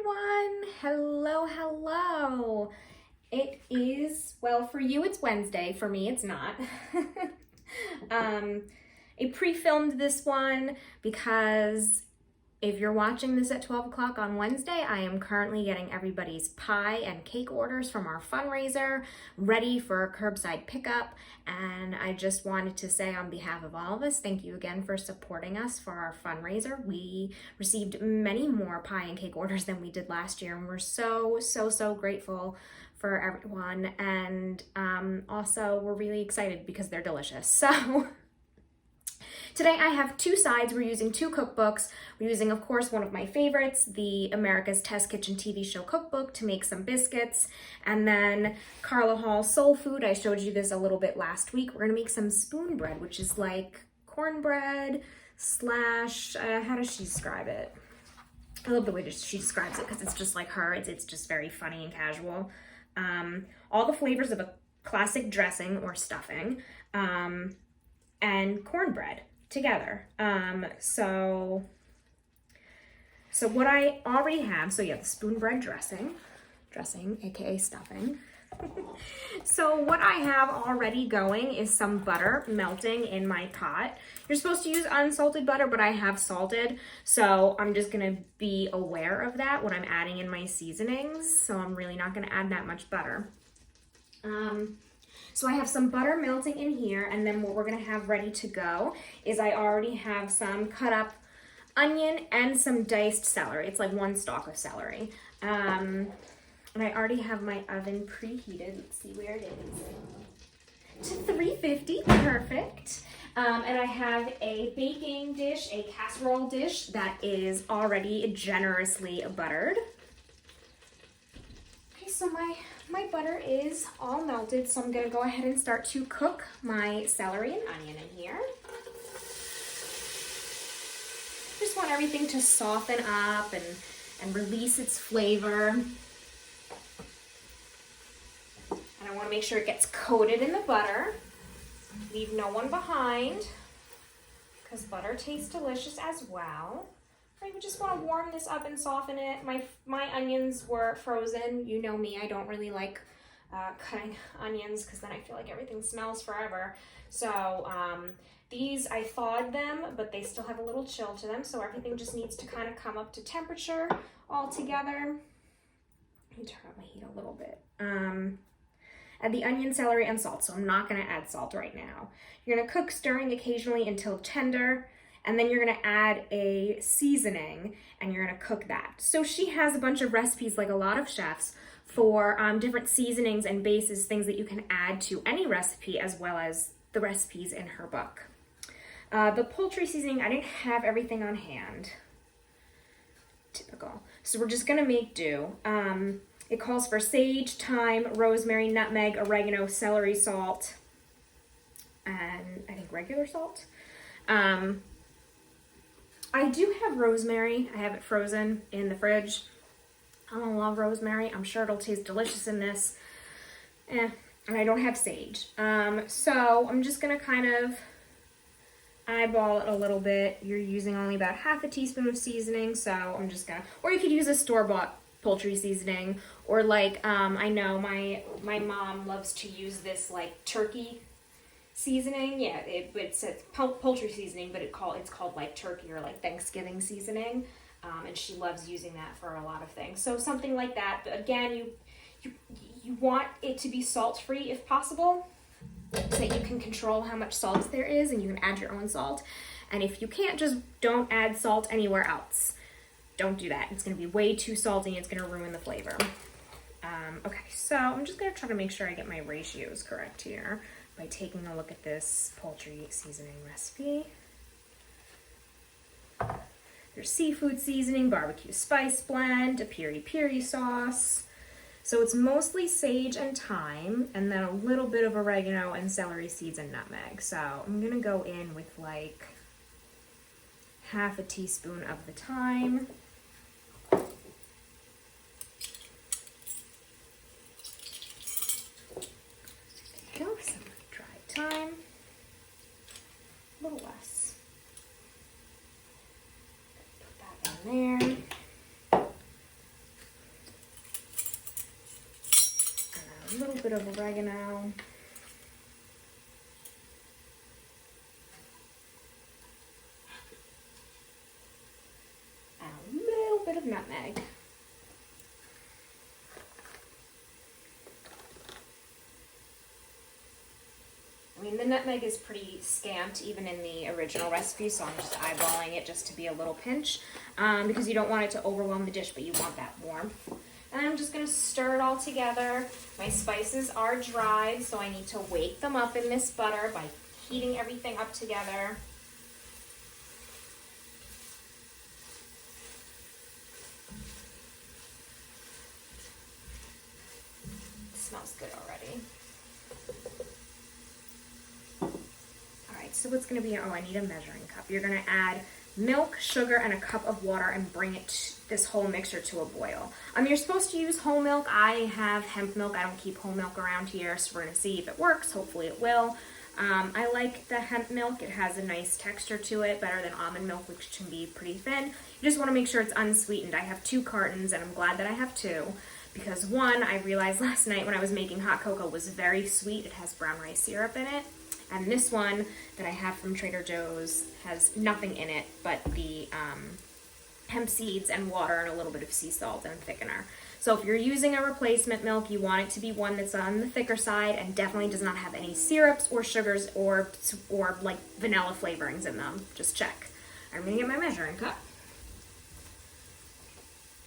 everyone. Hello. It is, well, for you it's Wednesday, for me it's not. I pre-filmed this one because if you're watching this at 12 o'clock on Wednesday, I am currently getting everybody's pie and cake orders from our fundraiser ready for curbside pickup. And I just wanted to say on behalf of all of us, thank you again for supporting us for our fundraiser. We received many more pie and cake orders than we did last year, and we're so grateful for everyone. And also we're really excited because they're delicious. So today I have two sides. We're using two cookbooks. We're using, of course, one of my favorites, the America's Test Kitchen TV show cookbook to make some biscuits. And then Carla Hall's Soul Food. I showed you this a little bit last week. We're gonna make some Spoonbread, which is like cornbread slash, how does she describe it? I love the way she describes it because it's just like her. It's just very funny and casual. All the flavors of a classic dressing or stuffing, and cornbread together. So what I already have, so yeah, the Spoonbread dressing, aka stuffing. So what I have already going is some butter melting in my pot. You're supposed to use unsalted butter, but I have salted, so I'm just gonna be aware of that when I'm adding in my seasonings. So I'm really not gonna add that much butter. So I have some butter melting in here, and then what we're gonna have ready to go is I already have some cut up onion and some diced celery. It's like one stalk of celery. And I already have my oven preheated. Let's see where it is. To 350, perfect. And I have a baking dish, a casserole dish that is already generously buttered. Okay, so my butter is all melted, so I'm gonna go ahead and start to cook my celery and onion in here. Just want everything to soften up and release its flavor. And I wanna make sure it gets coated in the butter. Leave no one behind, because butter tastes delicious as well. I would just want to warm this up and soften it. My onions were frozen. You know me, I don't really like cutting onions because then I feel like everything smells forever. So these, I thawed them, but they still have a little chill to them, so everything just needs to kind of come up to temperature all together. Let me turn up my heat a little bit. Add the onion, celery, and salt, so I'm not gonna add salt right now. You're gonna cook, stirring occasionally until tender, and then you're gonna add a seasoning, and you're gonna cook that. So she has a bunch of recipes, like a lot of chefs, for different seasonings and bases, things that you can add to any recipe, as well as the recipes in her book. The poultry seasoning, I didn't have everything on hand. Typical. So we're just gonna make do. It calls for sage, thyme, rosemary, nutmeg, oregano, celery salt, and I think regular salt. I do have rosemary. I have it frozen in the fridge. I don't love rosemary. I'm sure it'll taste delicious in this. And I don't have sage. So I'm just gonna kind of eyeball it a little bit. You're using only about half a teaspoon of seasoning, so I'm just gonna, or you could use a store-bought poultry seasoning, or like I know my mom loves to use this like turkey seasoning. Yeah, it's a poultry seasoning, but it's called like turkey or like Thanksgiving seasoning, and she loves using that for a lot of things. So something like that. But again, you want it to be salt-free if possible, so that you can control how much salt there is, and you can add your own salt. And if you can't, just don't add salt anywhere else. Don't do that. It's going to be way too salty. It's going to ruin the flavor. Okay, so I'm just going to try to make sure I get my ratios correct here by taking a look at this poultry seasoning recipe. There's seafood seasoning, barbecue spice blend, a piri-piri sauce. So it's mostly sage and thyme, and then a little bit of oregano and celery seeds and nutmeg. So I'm going to go in with like half a teaspoon of the thyme. Go some dried thyme, a little less. Put that in there. a little bit of oregano. And a little bit of nutmeg. I mean, the nutmeg is pretty scant even in the original recipe, so I'm just eyeballing it just to be a little pinch because you don't want it to overwhelm the dish, but you want that warmth. And I'm just going to stir it all together. My spices are dried, so I need to wake them up in this butter by heating everything up together. It smells good already. So what's going to be, oh, I need a measuring cup. You're going to add milk, sugar, and a cup of water and bring this whole mixture to a boil. You're supposed to use whole milk. I have hemp milk. I don't keep whole milk around here, so we're going to see if it works. Hopefully it will. I like the hemp milk. It has a nice texture to it, better than almond milk, which can be pretty thin. You just want to make sure it's unsweetened. I have 2 cartons, and I'm glad that I have 2. Because one, I realized last night when I was making hot cocoa was very sweet. It has brown rice syrup in it. And this one that I have from Trader Joe's has nothing in it but the hemp seeds and water and a little bit of sea salt and thickener. So if you're using a replacement milk, you want it to be one that's on the thicker side and definitely does not have any syrups or sugars or like vanilla flavorings in them. Just check. I'm gonna get my measuring cup.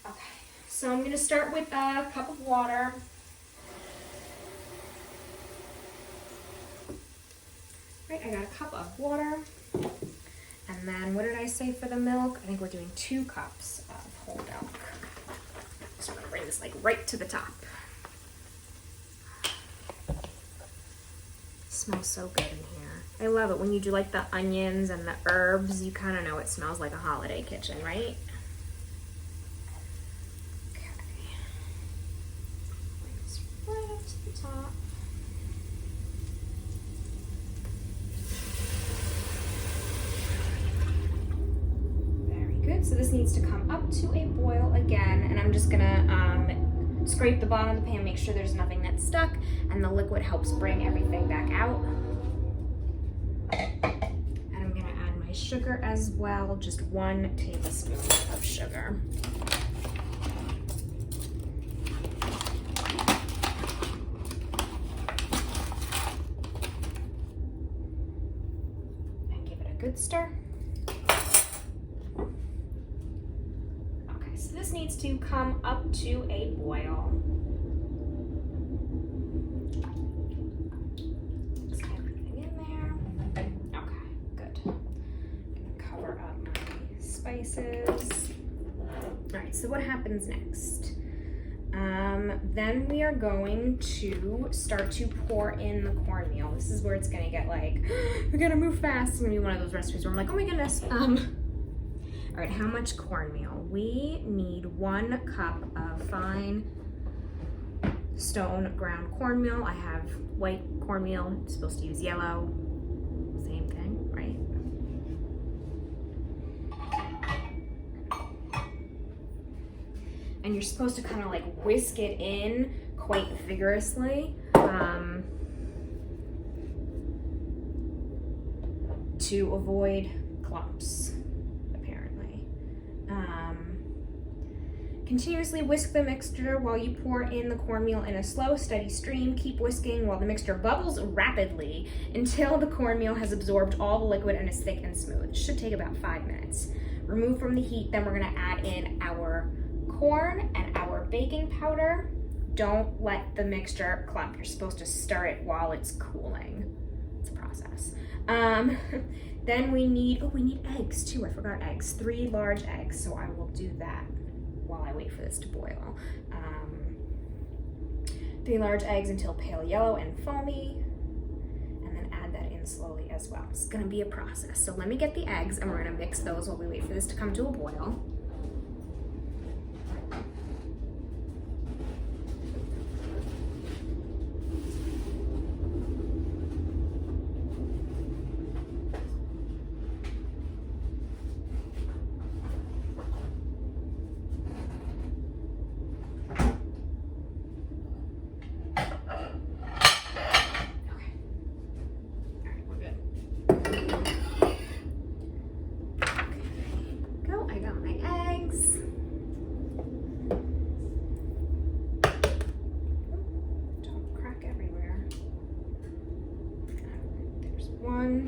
Okay, so I'm gonna start with a cup of water. I got a cup of water, and then what did I say for the milk? I think we're doing 2 cups of whole milk. So I'm gonna bring this like right to the top. It smells so good in here. I love it when you do like the onions and the herbs. You kind of know it smells like a holiday kitchen, right? Okay. Bring this right up to the top. So this needs to come up to a boil again, and I'm just gonna scrape the bottom of the pan, make sure there's nothing that's stuck, and the liquid helps bring everything back out. And I'm gonna add my sugar as well, just 1 tablespoon of sugar. And give it a good stir. This needs to come up to a boil. Just get everything in there. Okay, good. I'm gonna cover up my spices. All right, so what happens next? Then we are going to start to pour in the cornmeal. This is where it's gonna get like, we gotta move fast. It's gonna be one of those recipes where I'm like, oh my goodness. All right, how much cornmeal? We need 1 cup of fine stone ground cornmeal. I have white cornmeal, I'm supposed to use yellow. Same thing, right? And you're supposed to kind of like whisk it in quite vigorously to avoid clumps. Continuously whisk the mixture while you pour in the cornmeal in a slow, steady stream. Keep whisking while the mixture bubbles rapidly until the cornmeal has absorbed all the liquid and is thick and smooth. It should take about 5 minutes. Remove from the heat, then we're gonna add in our corn and our baking powder. Don't let the mixture clump. You're supposed to stir it while it's cooling. It's a process. Then we need eggs too. I forgot eggs. 3 large eggs, so I will do that while I wait for this to boil. 3 large eggs until pale yellow and foamy, and then add that in slowly as well. It's gonna be a process. So let me get the eggs and we're gonna mix those while we wait for this to come to a boil. one.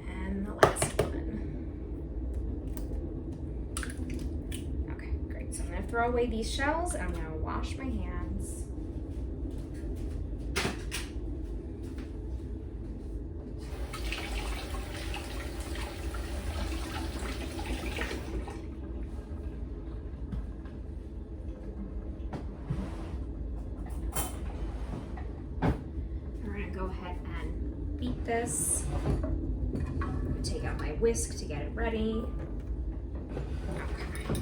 And the last one. Okay, great. So I'm gonna throw away these shells and I'm gonna wash my hands. Go ahead and beat this. Take out my whisk to get it ready. Okay.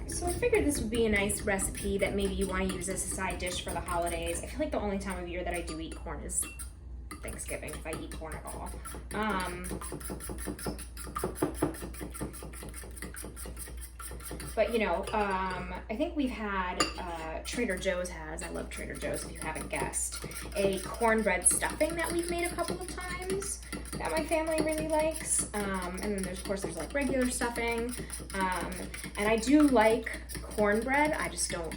So I figured this would be a nice recipe that maybe you want to use as a side dish for the holidays. I feel like the only time of year that I do eat corn is Thanksgiving, if I eat corn at all. But you know, I think we've had, Trader Joe's has, I love Trader Joe's if you haven't guessed, a cornbread stuffing that we've made a couple of times that my family really likes. And then there's, of course, there's like regular stuffing. And I do like cornbread, I just don't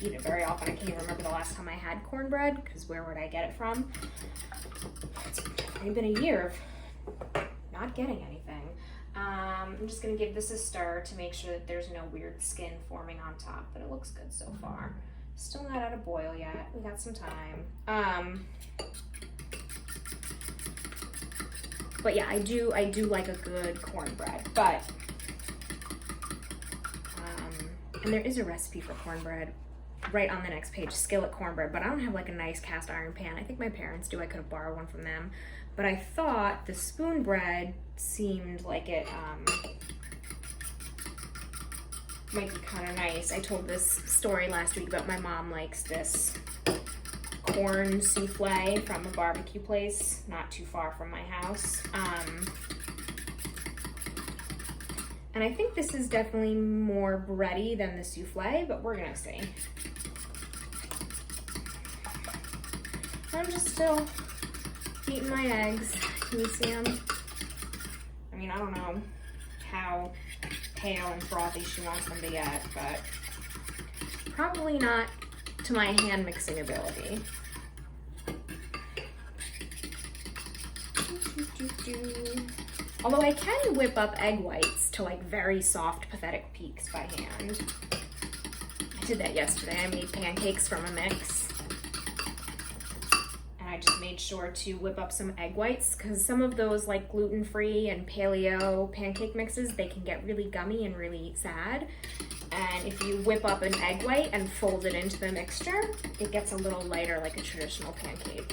eat it very often. I can't even remember the last time I had cornbread, because where would I get it from? It's probably been a year of not getting anything. I'm just gonna give this a stir to make sure that there's no weird skin forming on top, but it looks good so far. Still not at a boil yet, we got some time. But yeah, I do like a good cornbread, but, and there is a recipe for cornbread right on the next page, skillet cornbread, but I don't have like a nice cast iron pan. I think my parents do, I could have borrowed one from them. But I thought the Spoonbread seemed like it might be kind of nice. I told this story last week about my mom likes this corn souffle from a barbecue place not too far from my house. And I think this is definitely more bready than the souffle, but we're gonna see. I'm just still beating my eggs. Can you see them? I mean, I don't know how pale and frothy she wants them to get, but probably not to my hand mixing ability. Although I can whip up egg whites to like very soft, pathetic peaks by hand. I did that yesterday. I made pancakes from a mix. I just made sure to whip up some egg whites because some of those like gluten-free and paleo pancake mixes, they can get really gummy and really sad. And if you whip up an egg white and fold it into the mixture, it gets a little lighter like a traditional pancake.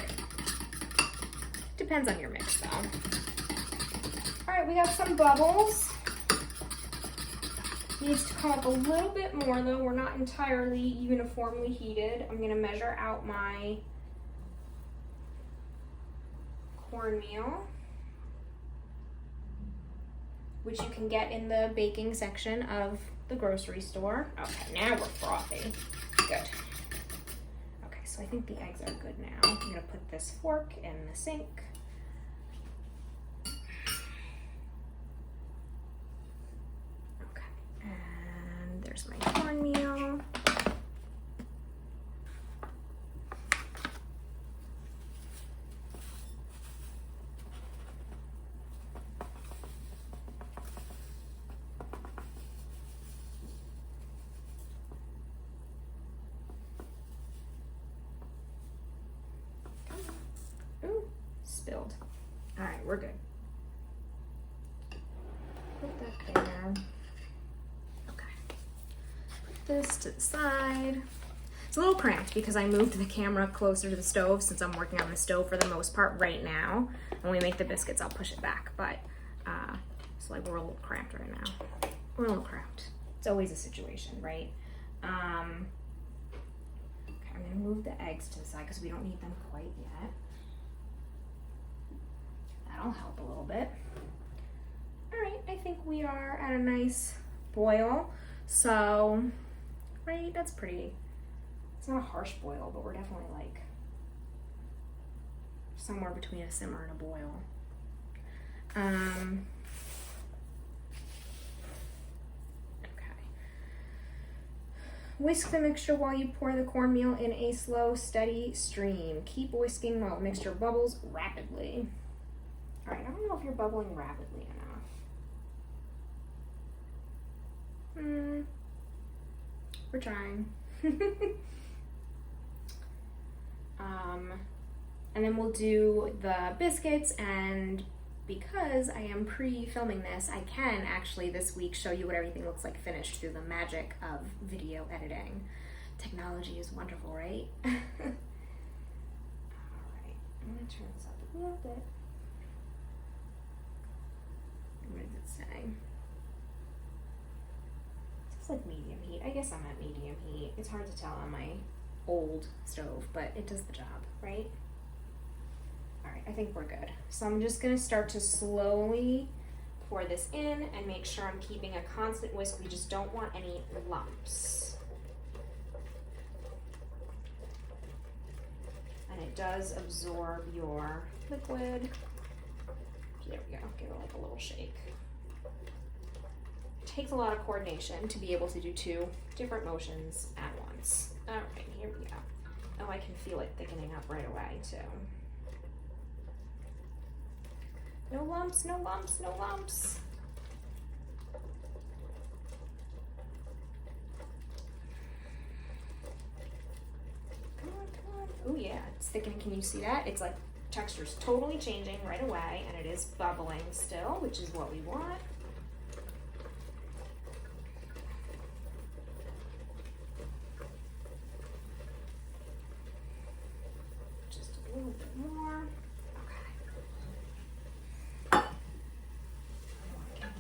Depends on your mix though. All right, we got some bubbles. Needs to come up a little bit more though. We're not entirely uniformly heated. I'm gonna measure out my cornmeal, which you can get in the baking section of the grocery store. Okay, now we're frothy. Good. Okay, so I think the eggs are good now. I'm gonna put this fork in the sink. Okay, and there's my cornmeal. Spilled. All right, we're good. Put that there. Okay. Put this to the side. It's a little cramped because I moved the camera closer to the stove since I'm working on the stove for the most part right now. When we make the biscuits, I'll push it back, but it's like we're a little cramped right now. We're a little cramped. It's always a situation, right? Okay, I'm gonna move the eggs to the side because we don't need them quite yet. That'll help a little bit. All right, I think we are at a nice boil. So, right, that's pretty, it's not a harsh boil, but we're definitely like somewhere between a simmer and a boil. Whisk the mixture while you pour the cornmeal in a slow, steady stream. Keep whisking while the mixture bubbles rapidly. All right, I don't know if you're bubbling rapidly enough. We're trying. And then we'll do the biscuits, and because I am pre-filming this, I can actually this week show you what everything looks like finished through the magic of video editing. Technology is wonderful, right? All right, I'm gonna turn this up a little bit. What does it say? It's like medium heat. I guess I'm at medium heat. It's hard to tell on my old stove, but it does the job, right? All right, I think we're good. So I'm just gonna start to slowly pour this in and make sure I'm keeping a constant whisk. We just don't want any lumps. And it does absorb your liquid. There we go, give it like a little shake. It takes a lot of coordination to be able to do 2 different motions at once. All right, here we go. Oh, I can feel it thickening up right away too. No lumps, no lumps, no lumps. Come on, come on. Oh yeah, it's thickening. Can you see that? It's like texture's totally changing right away, and it is bubbling still, which is what we want. Just a little bit more.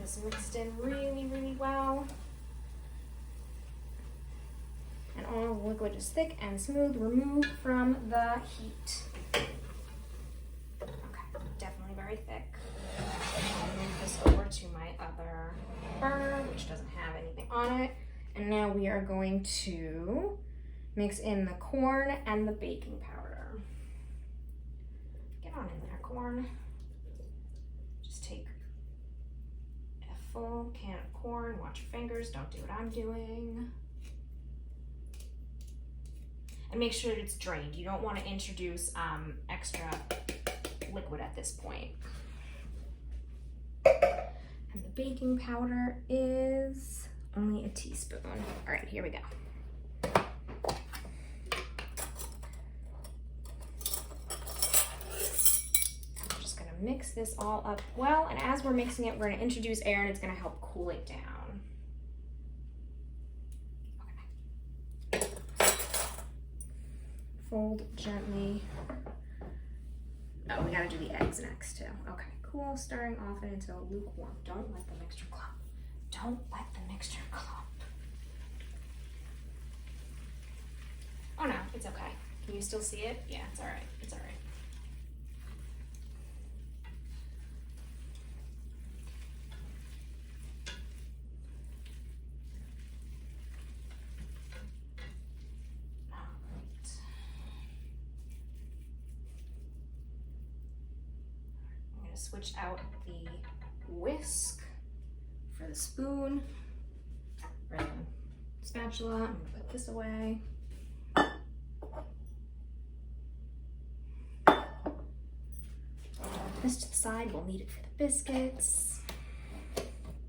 This mixed in really, really well. And all the liquid is thick and smooth. Remove from the heat. Okay, definitely very thick. I'll move this over to my other burner, which doesn't have anything on it. And now we are going to mix in the corn and the baking powder. Get on in there, corn. Just take full can of corn. Watch your fingers, don't do what I'm doing. And make sure that it's drained. You don't want to introduce extra liquid at this point. And the baking powder is only a teaspoon. All right, here we go. Mix this all up well, and as we're mixing it, we're going to introduce air, and it's going to help cool it down. Okay. Fold gently. Oh, we got to do the eggs next too. Okay, cool. Stirring often until lukewarm. Don't let the mixture clump. Don't let the mixture clump. Oh no, it's okay. Can you still see it? Yeah, it's all right. It's all right. Switch out the whisk for the spoon or the spatula. I'm gonna put this away. This to the side, we'll need it for the biscuits.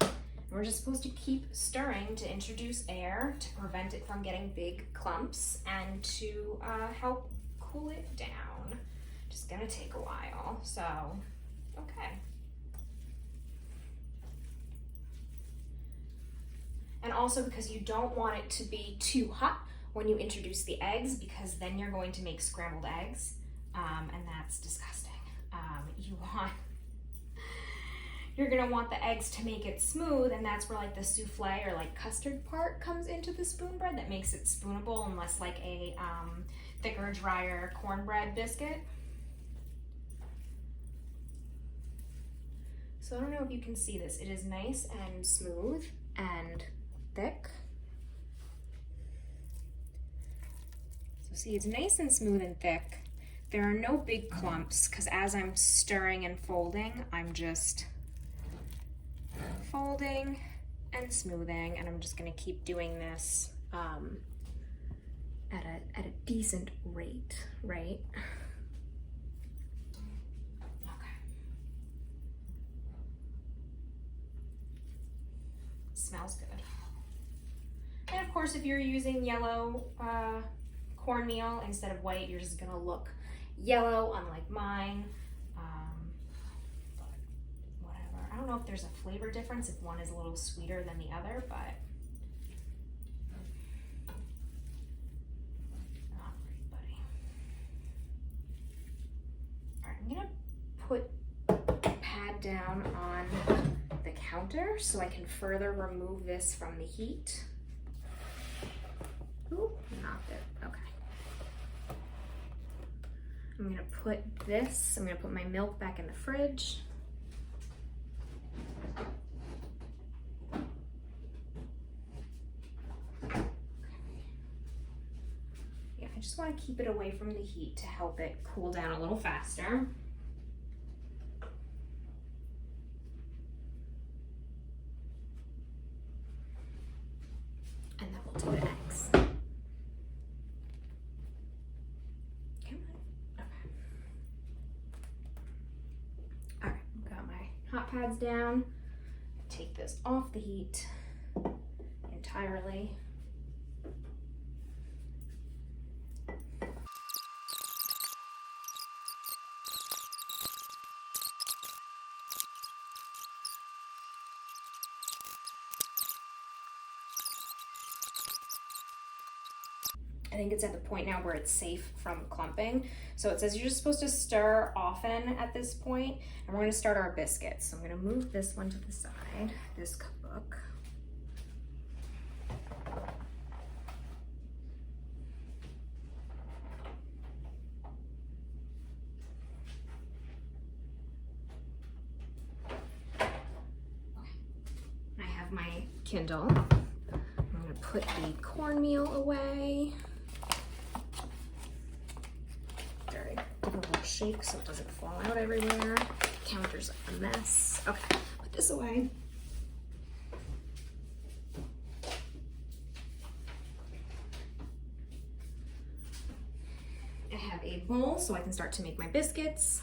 And we're just supposed to keep stirring to introduce air to prevent it from getting big clumps and to help cool it down. Just gonna take a while, so. Okay. And also because you don't want it to be too hot when you introduce the eggs, because then you're going to make scrambled eggs, and that's disgusting. You're gonna want the eggs to make it smooth, and that's where like the souffle or like custard part comes into the spoon bread that makes it spoonable, unless like a thicker, drier cornbread biscuit. So I don't know if you can see this. It is nice and smooth and thick. So see, it's nice and smooth and thick. There are no big clumps because as I'm stirring and folding, I'm just folding and smoothing, and I'm just gonna keep doing this at a decent rate, right? Okay. Smells good. And of course, if you're using yellow cornmeal instead of white, you're just gonna look yellow, unlike mine. But whatever. I don't know if there's a flavor difference, if one is a little sweeter than the other, but I'm gonna put the pad down on the counter so I can further remove this from the heat. Ooh, knocked it, okay. I'm gonna put my milk back in the fridge. I just want to keep it away from the heat to help it cool down a little faster. And then we'll do the eggs. Come on. Okay. All right, got my hot pads down. Take this off the heat entirely. I think it's at the point now where it's safe from clumping. So it says you're just supposed to stir often at this point, and we're gonna start our biscuits. So I'm gonna move this one to the side, this cookbook. I have my Kindle. I'm gonna put the cornmeal away. Shake so it doesn't fall out everywhere. Counter's a mess. Okay, put this away. I have a bowl so I can start to make my biscuits.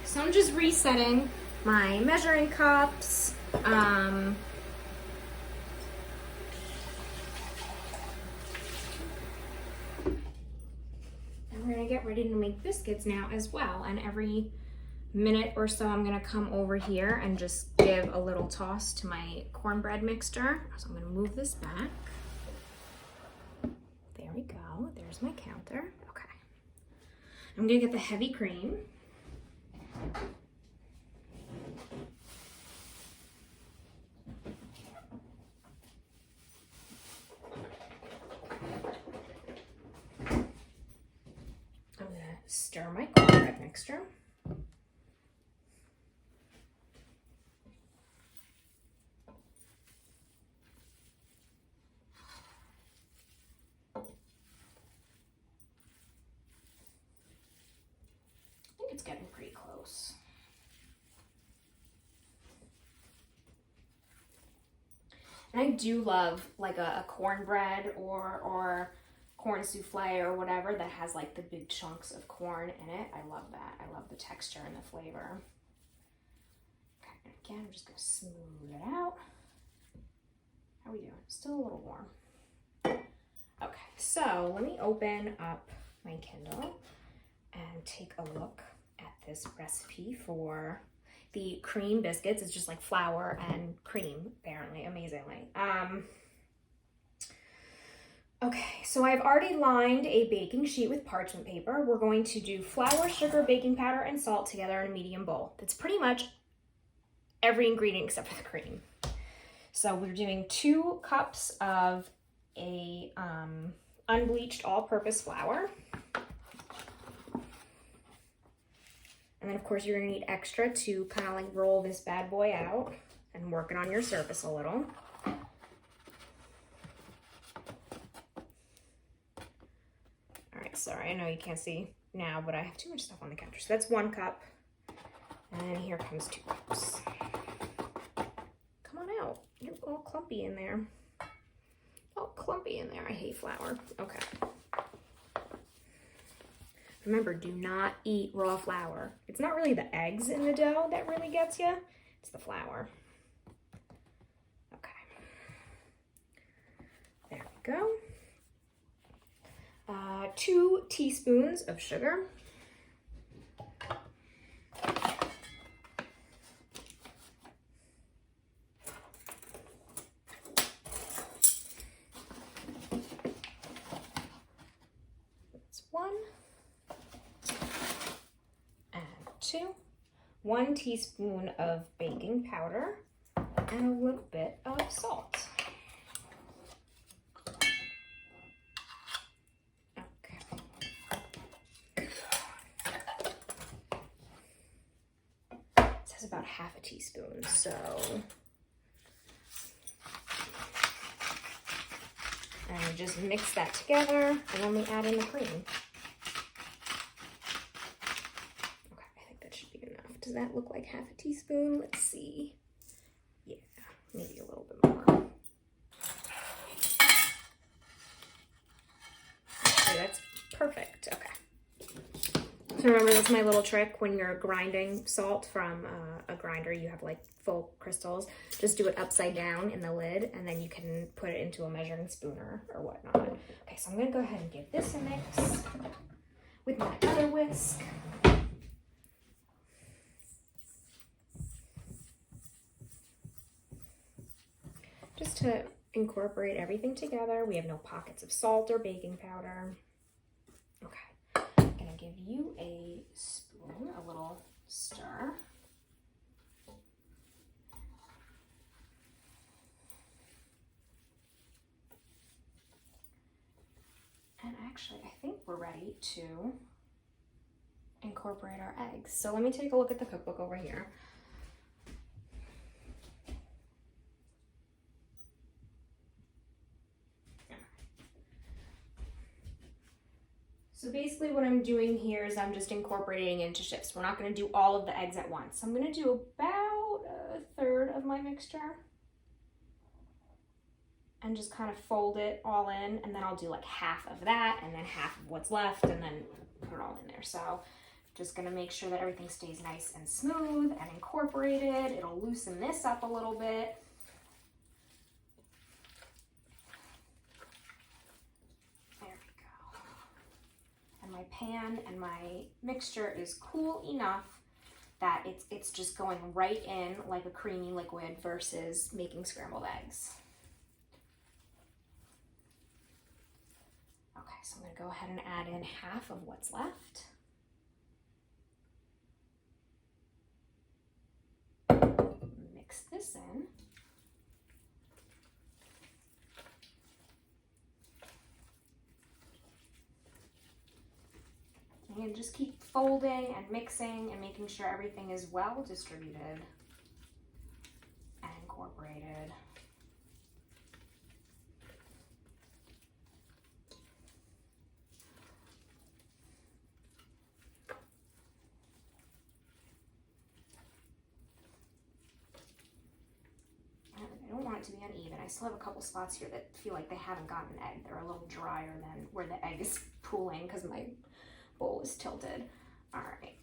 So I'm just resetting my measuring cups. And we're gonna get ready to make biscuits now as well. And every minute or so, I'm gonna come over here and just give a little toss to my cornbread mixture. So I'm gonna move this back. There we go, there's my counter. Okay. I'm gonna get the heavy cream. I'm gonna stir my cornbread mixture. I think it's getting pretty close. And I do love like a cornbread or corn souffle or whatever that has like the big chunks of corn in it. I love that. I love the texture and the flavor. Okay, and again, I'm just gonna smooth it out. How are we doing? Still a little warm. Okay, so let me open up my Kindle and take a look at this recipe for the cream biscuits. It's just like flour and cream, apparently, amazingly. Okay, so I've already lined a baking sheet with parchment paper. We're going to do flour, sugar, baking powder, and salt together in a medium bowl. That's pretty much every ingredient except for the cream. So we're doing 2 cups of a unbleached all-purpose flour. And then of course you're gonna need extra to kind of like roll this bad boy out and work it on your surface a little. All right, sorry, I know you can't see now, but I have too much stuff on the counter. So that's 1 cup. And here comes 2 cups. Come on out. You're all clumpy in there. All clumpy in there. I hate flour. Okay. Remember, do not eat raw flour. It's not really the eggs in the dough that really gets you. It's the flour. Okay. There we go. 2 teaspoons of sugar. That's 1. And 2. 1 teaspoon of baking powder and a little bit of salt. About half a teaspoon, so and just mix that together, and then we add in the cream. Okay, I think that should be enough. Does that look like half a teaspoon? Let's see. Yeah, maybe a little bit more. Okay, that's perfect. Okay. So remember, that's my little trick when you're grinding salt from a grinder, you have like full crystals, just do it upside down in the lid and then you can put it into a measuring spoon or whatnot. Okay, so I'm gonna go ahead and give this a mix with my other whisk. Just to incorporate everything together. We have no pockets of salt or baking powder. Okay. I'm gonna give you a spoon, a little stir. And actually, I think we're ready to incorporate our eggs. So let me take a look at the cookbook over here. So basically what I'm doing here is I'm just incorporating into shifts. We're not going to do all of the eggs at once. I'm going to do about a third of my mixture and just kind of fold it all in, and then I'll do like half of that and then half of what's left and then put it all in there. So just going to make sure that everything stays nice and smooth and incorporated. It'll loosen this up a little bit. My pan and my mixture is cool enough that it's just going right in like a creamy liquid versus making scrambled eggs. Okay, so I'm going to go ahead and add in half of what's left. Mix this in. And just keep folding and mixing and making sure everything is well distributed and incorporated. I don't want it to be uneven. I still have a couple spots here that feel like they haven't gotten an egg. They're a little drier than where the egg is pooling because my bowl is tilted. All right,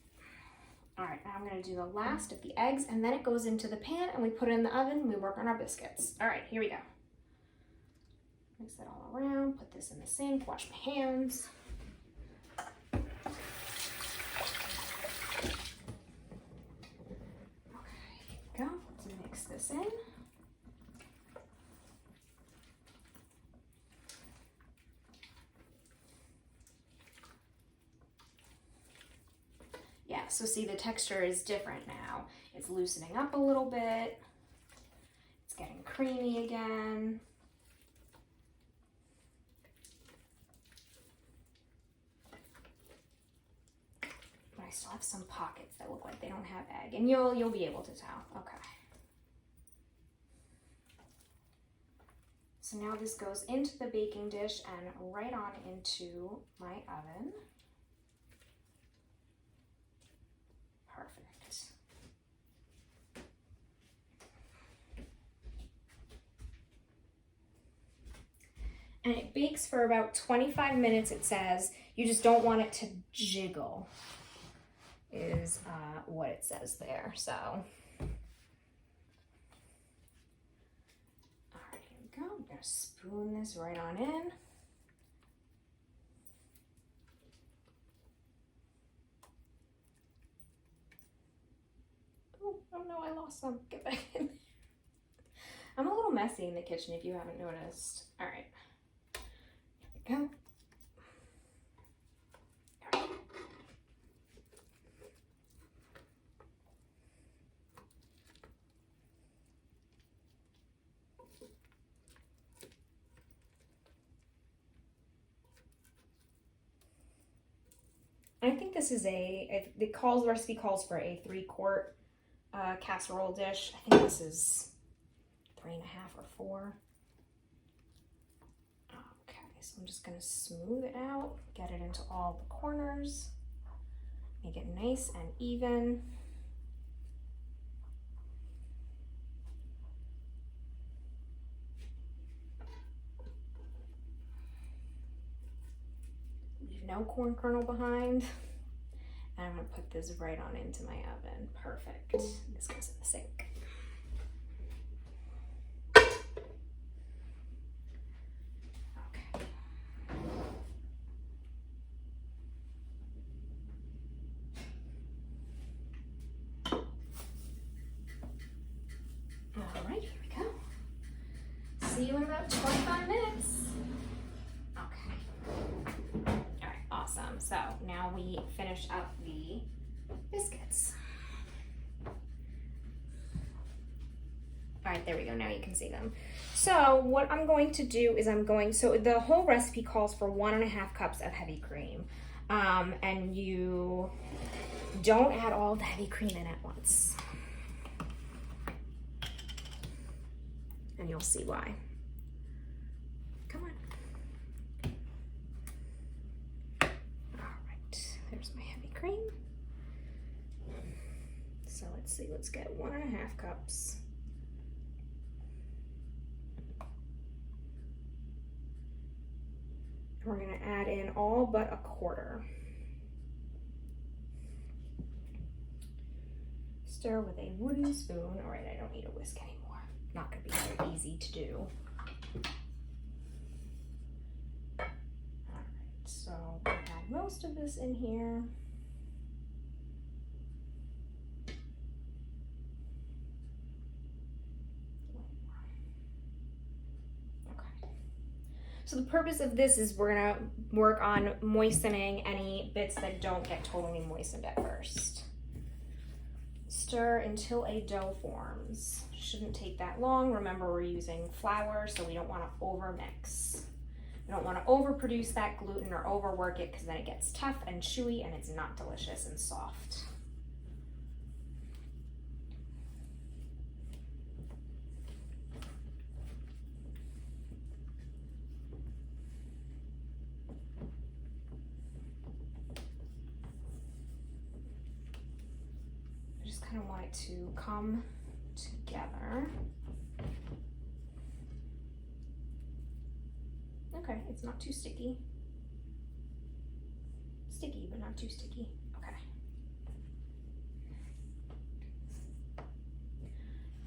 now I'm gonna do the last of the eggs and then it goes into the pan and we put it in the oven and we work on our biscuits. All right, here we go. Mix that all around, put this in the sink, wash my hands. Okay, here we go, let's mix this in. Yeah, so see the texture is different now. It's loosening up a little bit. It's getting creamy again. But I still have some pockets that look like they don't have egg, and you'll be able to tell. Okay. So now this goes into the baking dish and right on into my oven. Perfect. And it bakes for about 25 minutes, it says. You just don't want it to jiggle, is what it says there. So, all right, here we go. I'm gonna spoon this right on in. Oh no, I lost some. Get back in there. I'm a little messy in the kitchen if you haven't noticed. All right. Here we go. I think this is the recipe calls for a 3-quart casserole dish. I think this is 3.5 or 4. Okay, so I'm just gonna smooth it out, get it into all the corners, make it nice and even. Leave no corn kernel behind. And I'm gonna put this right on into my oven. Perfect. This goes in the sink. Okay. All right, here we go. See you in about 25 minutes. Awesome. So now we finish up the biscuits. All right, there we go. Now you can see them. So what I'm going to do is so the whole recipe calls for 1.5 cups of heavy cream. And you don't add all the heavy cream in at once. And you'll see why. Come on. There's my heavy cream. So let's see, let's get 1.5 cups. We're gonna add in all but 1/4. Stir with a wooden spoon. All right, I don't need a whisk anymore. Not gonna be very easy to do. So we'll add most of this in here. Okay. So the purpose of this is we're gonna work on moistening any bits that don't get totally moistened at first. Stir until a dough forms. Shouldn't take that long. Remember, we're using flour, so we don't want to overmix. We don't want to overproduce that gluten or overwork it, because then it gets tough and chewy and it's not delicious and soft. I just kind of want it to come together. Okay, it's not too sticky. Sticky, but not too sticky. Okay. All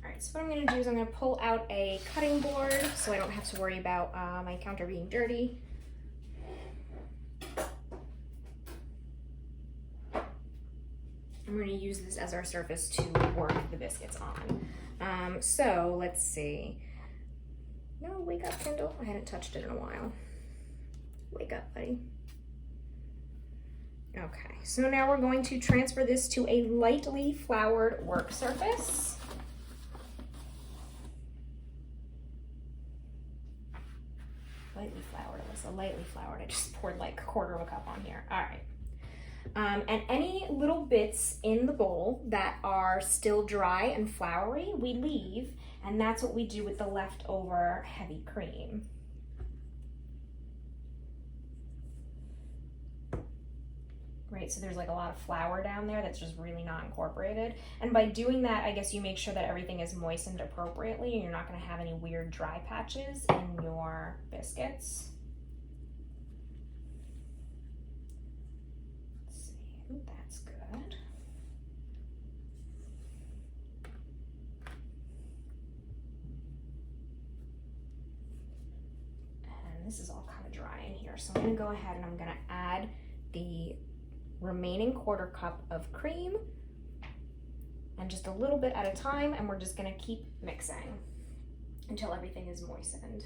right, so what I'm gonna do is I'm gonna pull out a cutting board so I don't have to worry about my counter being dirty. I'm gonna use this as our surface to work the biscuits on. So let's see. No, wake up, Kendall. I hadn't touched it in a while. Wake up, buddy. Okay, so now we're going to transfer this to a lightly floured work surface. so lightly floured. I just poured like a quarter of a cup on here. All right. And any little bits in the bowl that are still dry and floury, we leave, and that's what we do with the leftover heavy cream. Right, so there's like a lot of flour down there that's just really not incorporated. And by doing that, I guess you make sure that everything is moistened appropriately and you're not gonna have any weird dry patches in your biscuits. Let's see, that's good. And this is all kind of dry in here. So I'm gonna go ahead and I'm gonna add the remaining quarter cup of cream, and just a little bit at a time, and we're just gonna keep mixing until everything is moistened.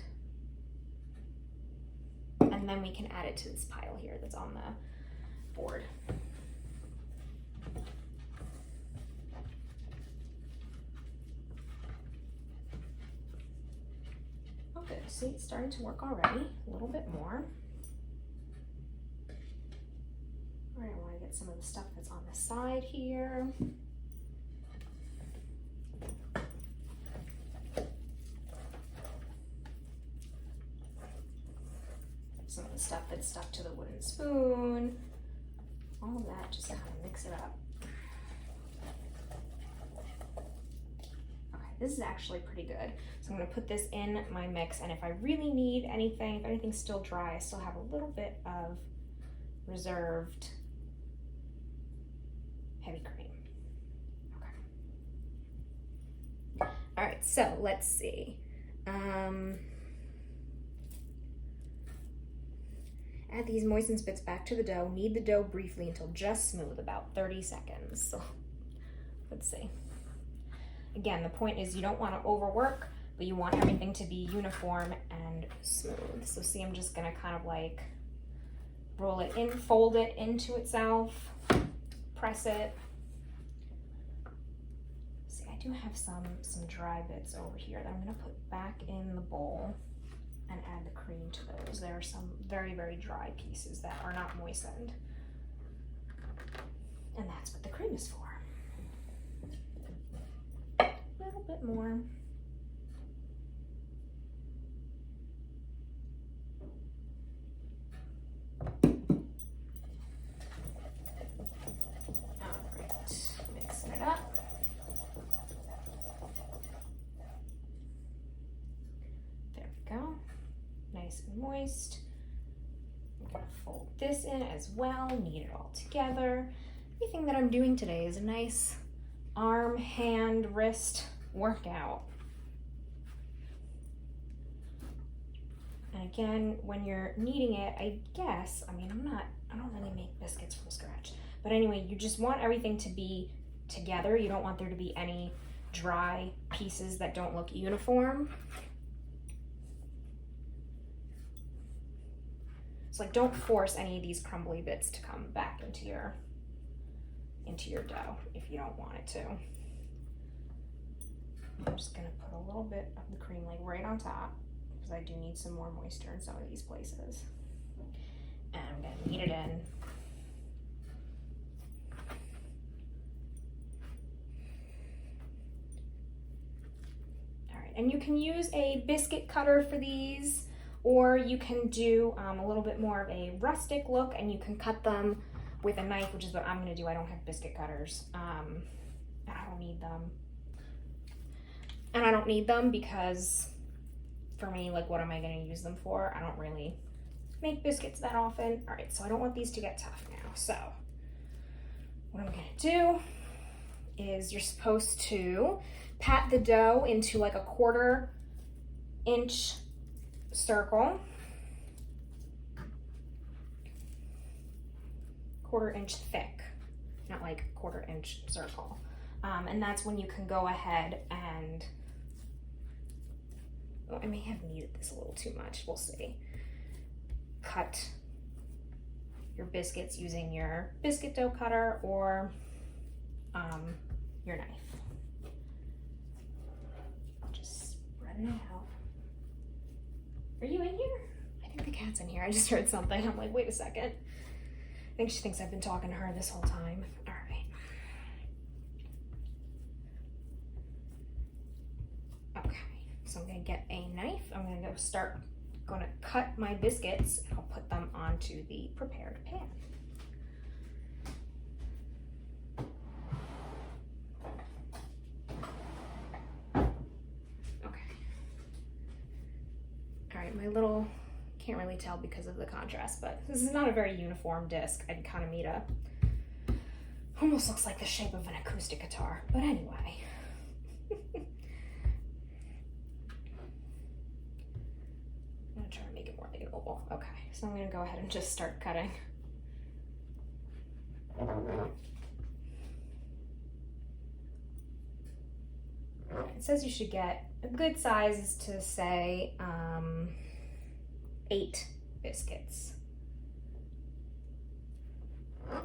And then we can add it to this pile here that's on the board. Oh good, see, it's starting to work already, a little bit more. I want to get some of the stuff that's on the side here. Some of the stuff that's stuck to the wooden spoon. All of that, just kind of mix it up. Okay, this is actually pretty good. So I'm going to put this in my mix, and if I really need anything, if anything's still dry, I still have a little bit of reserved heavy cream. Okay. All right, so let's see. Add these moistened bits back to the dough. Knead the dough briefly until just smooth, about 30 seconds. So let's see. Again, the point is you don't want to overwork, but you want everything to be uniform and smooth. So see, I'm just gonna kind of like roll it in, fold it into itself, press it. See, I do have some dry bits over here that I'm gonna put back in the bowl and add the cream to those. There are some very, very dry pieces that are not moistened. And that's what the cream is for. A little bit more. Moist. I'm gonna fold this in as well, knead it all together. Everything that I'm doing today is a nice arm, hand, wrist workout. And again, when you're kneading it, I don't really make biscuits from scratch. But anyway, you just want everything to be together. You don't want there to be any dry pieces that don't look uniform. Like, don't force any of these crumbly bits to come back into your dough if you don't want it to. I'm just gonna put a little bit of the cream like right on top because I do need some more moisture in some of these places. And I'm gonna knead it in. All right, and you can use a biscuit cutter for these, or you can do a little bit more of a rustic look and you can cut them with a knife, which is what I'm gonna do. I don't have biscuit cutters. I don't need them. And I don't need them because for me, like, what am I gonna use them for? I don't really make biscuits that often. All right, so I don't want these to get tough now. So what I'm gonna do is you're supposed to pat the dough into like a 1/4 inch circle, 1/4 inch thick, not like 1/4 inch circle. And that's when you can go ahead and, oh, I may have kneaded this a little too much, we'll see. Cut your biscuits using your biscuit dough cutter or your knife. Just spread it out. Are you in here? I didn't the cat's in here. I just heard something. I'm like, wait a second. I think she thinks I've been talking to her this whole time. All right. Okay, so I'm gonna get a knife. I'm gonna cut my biscuits and I'll put them onto the prepared pan. Okay. All right, my little, can't really tell because of the contrast, but this is not a very uniform disc. I'd kind of need a, almost looks like the shape of an acoustic guitar, but anyway. I'm gonna try to make it more like an oval. Okay, so I'm gonna go ahead and just start cutting. It says you should get a good size is to say 8 biscuits. And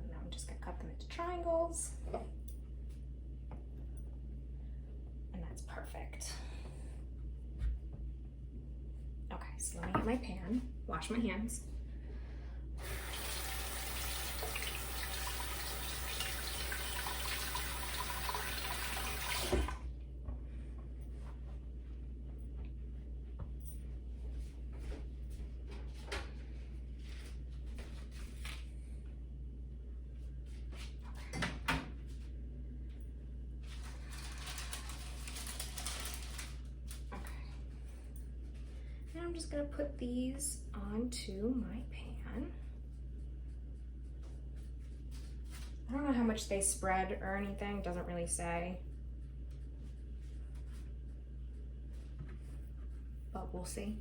now I'm just gonna cut them into triangles. And that's perfect. Okay, so let me get my pan, wash my hands. I'm just gonna put these onto my pan. I don't know how much they spread or anything, doesn't really say. But we'll see.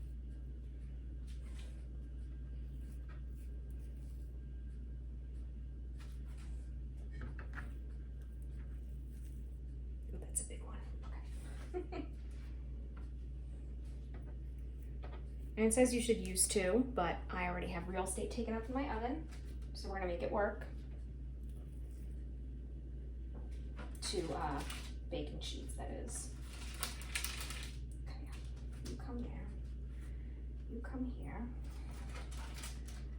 Ooh, that's a big one. Okay. And it says you should use 2, but I already have real estate taken up in my oven, so we're gonna make it work. 2 baking sheets, that is. Okay, you come there. You come here.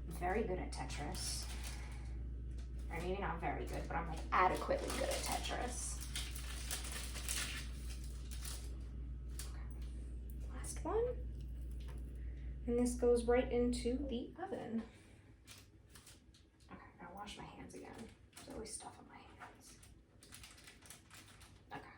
I'm very good at Tetris. Or maybe not very good, but I'm like adequately good at Tetris. Okay. Last one. And this goes right into the oven. Okay, I gotta wash my hands again. There's always stuff on my hands. Okay.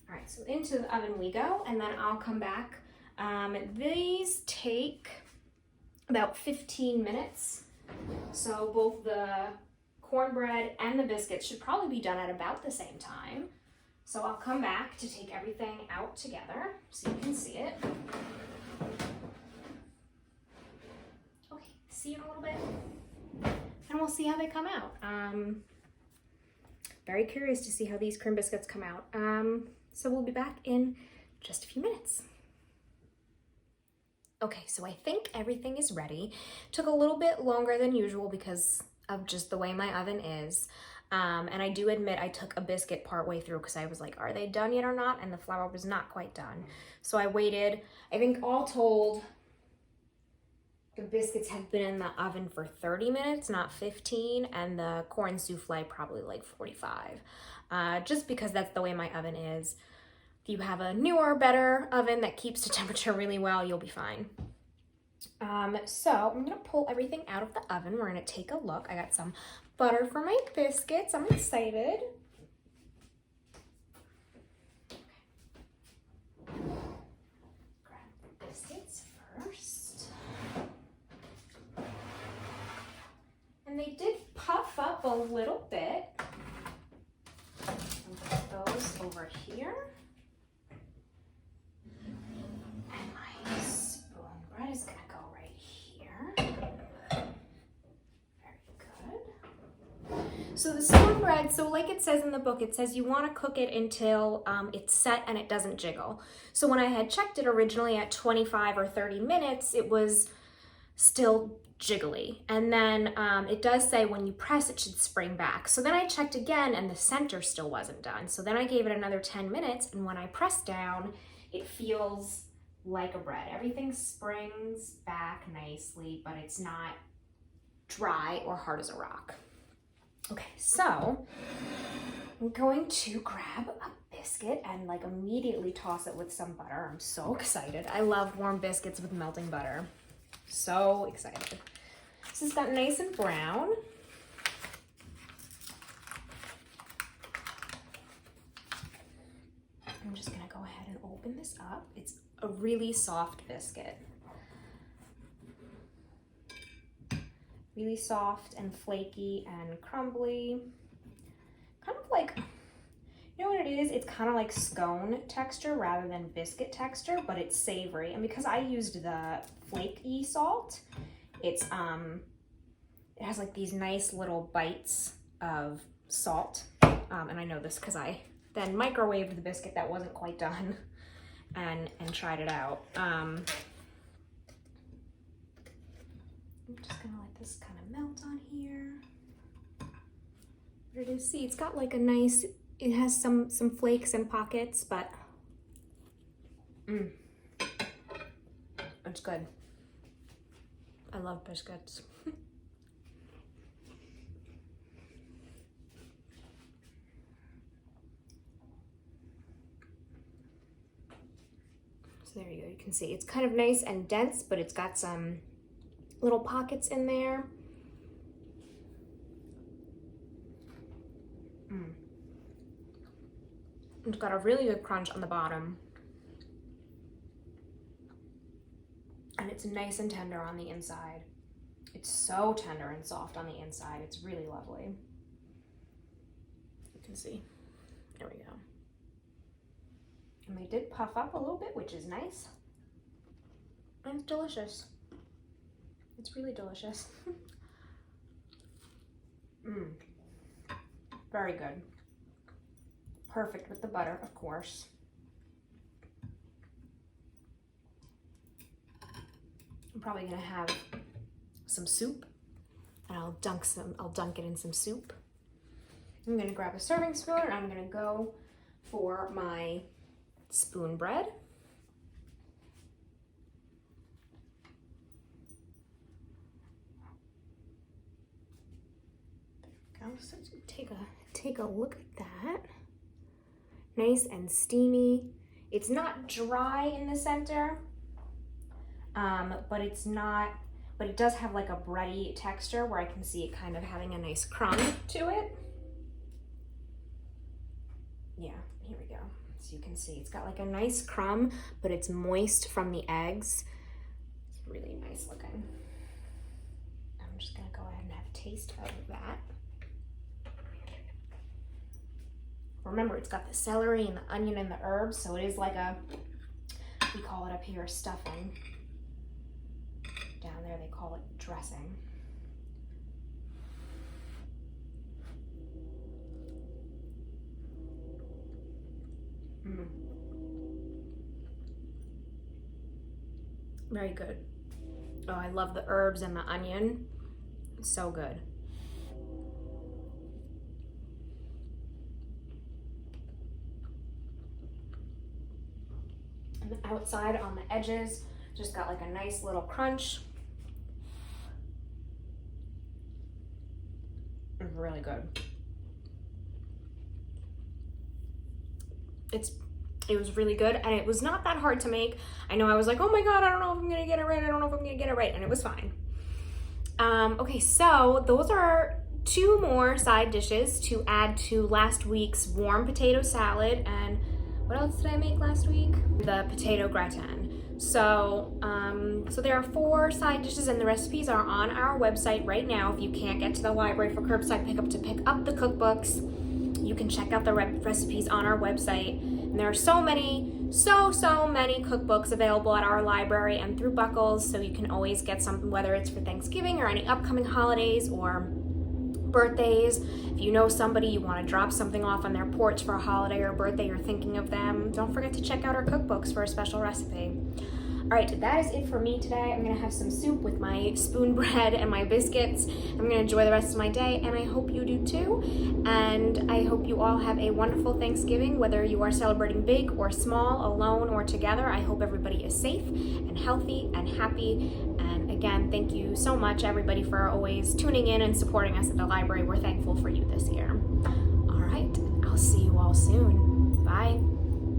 All right, so into the oven we go, and then I'll come back. These take about 15 minutes. So both the cornbread and the biscuits should probably be done at about the same time. So I'll come back to take everything out together so you can see it. Okay, see you in a little bit. And we'll see how they come out. Very curious to see how these cream biscuits come out. So we'll be back in just a few minutes. Okay, so I think everything is ready. Took a little bit longer than usual because of just the way my oven is. And I do admit I took a biscuit part way through because I was like, are they done yet or not? And the flour was not quite done. So I waited, I think all told, the biscuits have been in the oven for 30 minutes, not 15, and the corn souffle probably like 45. Just because that's the way my oven is. If you have a newer, better oven that keeps the temperature really well, you'll be fine. So I'm gonna pull everything out of the oven. We're gonna take a look. I got some butter for my biscuits. I'm excited. Grab the biscuits first. And they did puff up a little bit. I'll put those over here. Spoonbread is gonna go right here. Very good. So the Spoonbread, so like it says in the book, it says you want to cook it until it's set and it doesn't jiggle. So when I had checked it originally at 25 or 30 minutes, it was still jiggly. And then it does say when you press it should spring back. So then I checked again and the center still wasn't done. So then I gave it another 10 minutes, and when I press down, it feels like a bread. Everything springs back nicely, but it's not dry or hard as a rock. Okay, so I'm going to grab a biscuit and like immediately toss it with some butter. I'm so excited. I love warm biscuits with melting butter. So excited. This has got nice and brown. I'm just gonna go ahead and open this up. It's a really soft biscuit. Really soft and flaky and crumbly. Kind of like, you know what it is? It's kind of like scone texture rather than biscuit texture, but it's savory. And because I used the flaky salt, it's it has like these nice little bites of salt. And I know this because I then microwaved the biscuit that wasn't quite done and tried it out. I'm just gonna let this kind of melt on here. What it is, see, it's got like a nice, it has some flakes and pockets, but it's good. I love biscuits. So there you go, you can see it's kind of nice and dense, but it's got some little pockets in there. It's got a really good crunch on the bottom. And it's nice and tender on the inside. It's so tender and soft on the inside. It's really lovely. You can see. There we go. And they did puff up a little bit, which is nice. And it's delicious. It's really delicious. Very good. Perfect with the butter, of course. I'm probably gonna have some soup, and I'll dunk it in some soup. I'm gonna grab a serving spoon, and I'm gonna go for my Spoonbread. So take a look at that. Nice and steamy. It's not dry in the center, but it does have like a bready texture where I can see it kind of having a nice crumb to it. Yeah, here we go. So you can see it's got like a nice crumb, but it's moist from the eggs. It's really nice looking. I'm just gonna go ahead and have a taste of that. Remember, it's got the celery and the onion and the herbs, so it is like a, we call it up here stuffing. Down there they call it dressing. Very good. Oh, I love the herbs and the onion. So good. And the outside on the edges just got like a nice little crunch. It's really good. It was really good, and it was not that hard to make. I know I was like, oh my God, I don't know if I'm gonna get it right. I don't know if I'm gonna get it right, and it was fine. Okay, so those are 2 more side dishes to add to last week's warm potato salad. And what else did I make last week? The potato gratin. So, so there are 4 side dishes, and the recipes are on our website right now. If you can't get to the library for curbside pickup to pick up the cookbooks, you can check out the recipes on our website. And there are so many cookbooks available at our library and through Buckles, so you can always get something, whether it's for Thanksgiving or any upcoming holidays or birthdays. If you know somebody, you want to drop something off on their porch for a holiday or birthday, you're thinking of them, don't forget to check out our cookbooks for a special recipe. All right, that is it for me today. I'm gonna have some soup with my spoon bread and my biscuits. I'm gonna enjoy the rest of my day, and I hope you do too. And I hope you all have a wonderful Thanksgiving, whether you are celebrating big or small, alone or together. I hope everybody is safe and healthy and happy. And again, thank you so much, everybody, for always tuning in and supporting us at the library. We're thankful for you this year. All right, I'll see you all soon. Bye.